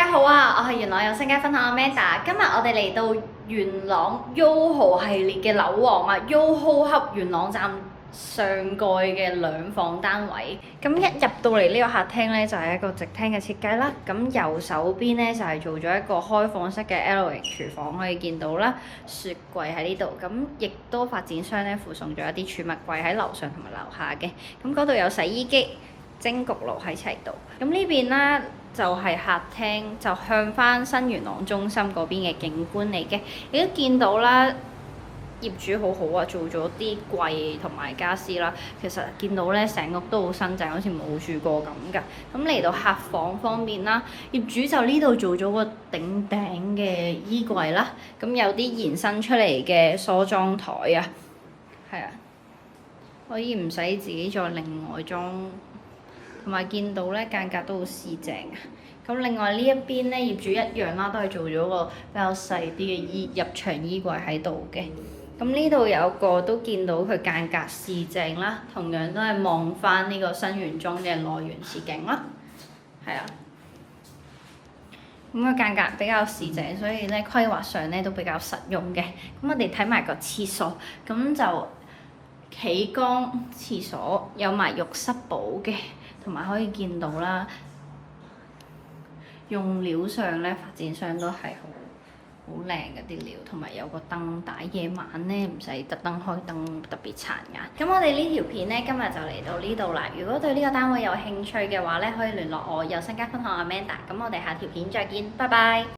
家好啊，我係元朗有聲街分享 Amanda。今日我哋嚟到元朗 YOHO 系列嘅樓王啊，YOHO Hub 元朗站上蓋嘅兩房單位。咁一入到嚟呢個客廳咧，就係一個直廳嘅設計啦。咁右手邊咧就係做咗一個開放式嘅 L 型廚房，可以見到啦，雪櫃喺呢度。咁亦都發展商咧附送咗一啲儲物櫃喺樓上同埋樓下嘅。咁嗰度有洗衣機、蒸焗爐喺齊度。咁呢邊啦就係客廳，就向翻新元朗中心嗰邊嘅景觀嚟嘅。你都見到啦，業主好好啊，做咗啲櫃同埋家私啦。其實見到咧，成屋都好新淨，好似冇住過咁㗎。咁嚟到客房方面啦，業主就呢度做咗個頂頂嘅衣櫃啦。咁有啲延伸出嚟嘅梳妝台啊，係啊，可以唔使自己再另外裝。同埋見到咧間隔都好四正啊！咁另外呢一邊咧，業主一樣啦，都係做咗個比較細啲嘅入牆衣櫃喺度嘅。咁呢度有個都見到佢間隔四正啦，同樣都係望翻呢個新園中嘅內園視景啦。係啊，咁個間隔比較四正，所以咧規劃上咧都比較實用嘅。咁我哋睇埋個廁所，咁就企缸廁所，有埋浴室寶嘅。同埋可以見到啦，用料上咧發展商都係好靚嗰啲料，同埋有個燈帶，夜晚咧唔使特登開燈，特別殘眼。咁我哋呢條片咧今日就嚟到呢度啦。如果對呢個單位有興趣嘅話咧，可以聯絡我有聲街分享 Amanda。咁我哋下條片再見，拜拜。